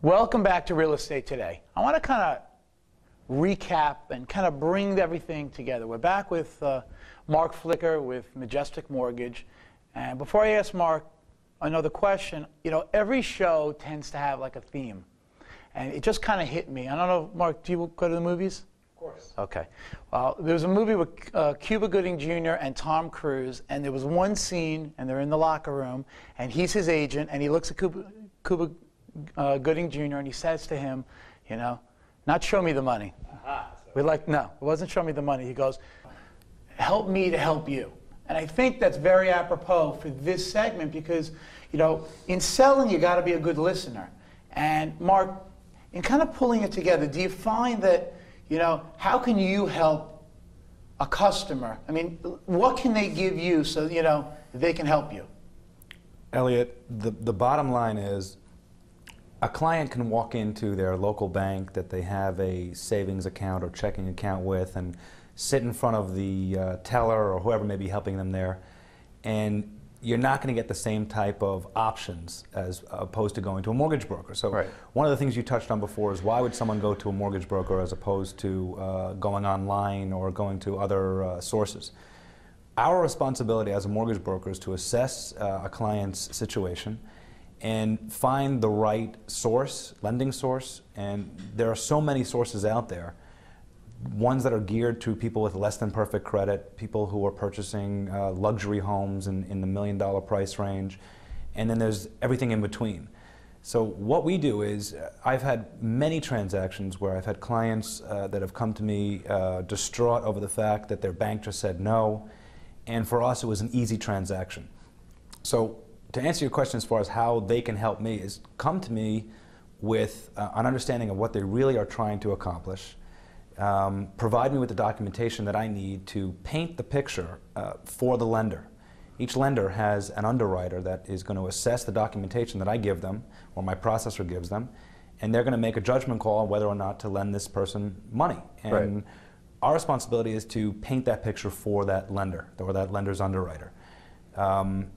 Welcome back to Real Estate Today. I want to kind of recap and kind of bring everything together. We're back with Mark Flicker with Majestic Mortgage. And before I ask Mark another question, you know, every show tends to have like a theme. And it just kind of hit me. I don't know, Mark, do you go to the movies? Of course. Okay. Well, there was a movie with Cuba Gooding Jr. and Tom Cruise, and there was one scene, and they're in the locker room, and he's his agent, and he looks at Cuba Gooding Jr. and he says to him, you know, not show me the money. We're like, no, it wasn't show me the money. He goes, help me to help you. And I think that's very apropos for this segment because, you know, in selling, you got to be a good listener. And Mark, in kind of pulling it together, do you find that, you know, how can you help a customer? I mean, what can they give you so, you know, they can help you? Elliot, the bottom line is a client can walk into their local bank that they have a savings account or checking account with and sit in front of the teller or whoever may be helping them there, and you're not going to get the same type of options as opposed to going to a mortgage broker. So right. One of the things you touched on before is why would someone go to a mortgage broker as opposed to going online or going to other sources? Our responsibility as a mortgage broker is to assess a client's situation and find the right source, lending source, and there are so many sources out there. Ones that are geared to people with less than perfect credit, people who are purchasing luxury homes in the $1 million price range, and then there's everything in between. So what we do is, I've had many transactions where I've had clients that have come to me distraught over the fact that their bank just said no, and for us it was an easy transaction. So to answer your question as far as how they can help me is come to me with an understanding of what they really are trying to accomplish. Provide me with the documentation that I need to paint the picture for the lender. Each lender has an underwriter that is going to assess the documentation that I give them or my processor gives them, and they're going to make a judgment call on whether or not to lend this person money. And right. Our responsibility is to paint that picture for that lender or that lender's underwriter.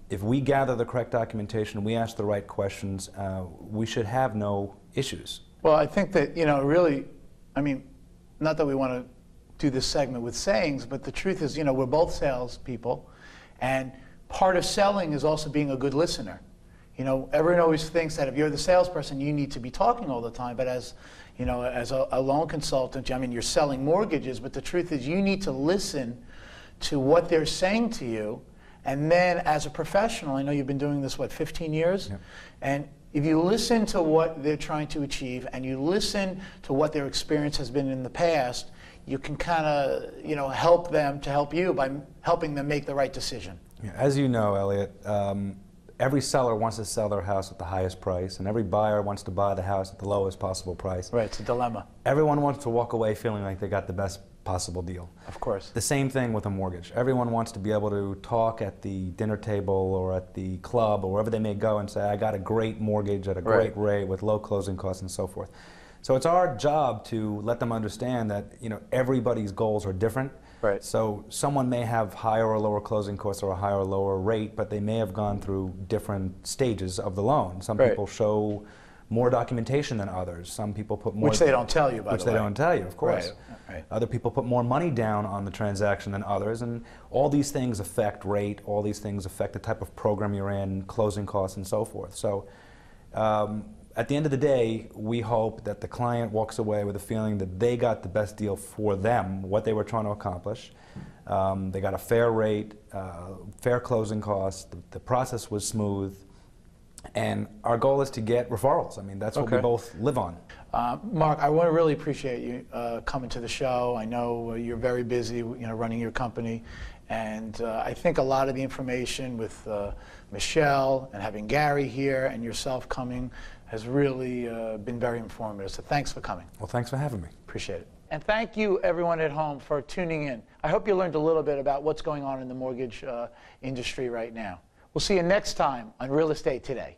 If we gather the correct documentation, we ask the right questions, we should have no issues. Well, I think that, you know, really, I mean, not that we want to do this segment with sayings, but the truth is, you know, we're both salespeople, and part of selling is also being a good listener. You know, everyone always thinks that if you're the salesperson, you need to be talking all the time, but as, you know, as a loan consultant, I mean, you're selling mortgages, but the truth is you need to listen to what they're saying to you, and then as a professional, I know you've been doing this, what, 15 years? Yep. And if you listen to what they're trying to achieve and you listen to what their experience has been in the past, you can kind of, you know, help them to help you by helping them make the right decision. Yeah, as you know, Elliot, every seller wants to sell their house at the highest price, and every buyer wants to buy the house at the lowest possible price. Right, it's a dilemma. Everyone wants to walk away feeling like they got the best possible deal. Of course. The same thing with a mortgage. Everyone wants to be able to talk at the dinner table or at the club or wherever they may go and say, I got a great mortgage at a great rate with low closing costs and so forth. So it's our job to let them understand that, you know, everybody's goals are different. Right. So someone may have higher or lower closing costs or a higher or lower rate, but they may have gone through different stages of the loan. Some people show more documentation than others. Some people put more... Which they don't tell you, by the way. Which they don't tell you, of course. Right. Other people put more money down on the transaction than others, and all these things affect rate, all these things affect the type of program you're in, closing costs, and so forth. So at the end of the day, we hope that the client walks away with a feeling that they got the best deal for them, what they were trying to accomplish. They got a fair rate, fair closing costs, the process was smooth, and our goal is to get referrals. I mean, that's what we both live on. Mark, I want to really appreciate you coming to the show. I know you're very busy, you know, running your company, and I think a lot of the information with Michelle and having Gary here and yourself coming has really been very informative. So thanks for coming. Well, thanks for having me. Appreciate it. And thank you, everyone at home, for tuning in. I hope you learned a little bit about what's going on in the mortgage industry right now. We'll see you next time on Real Estate Today.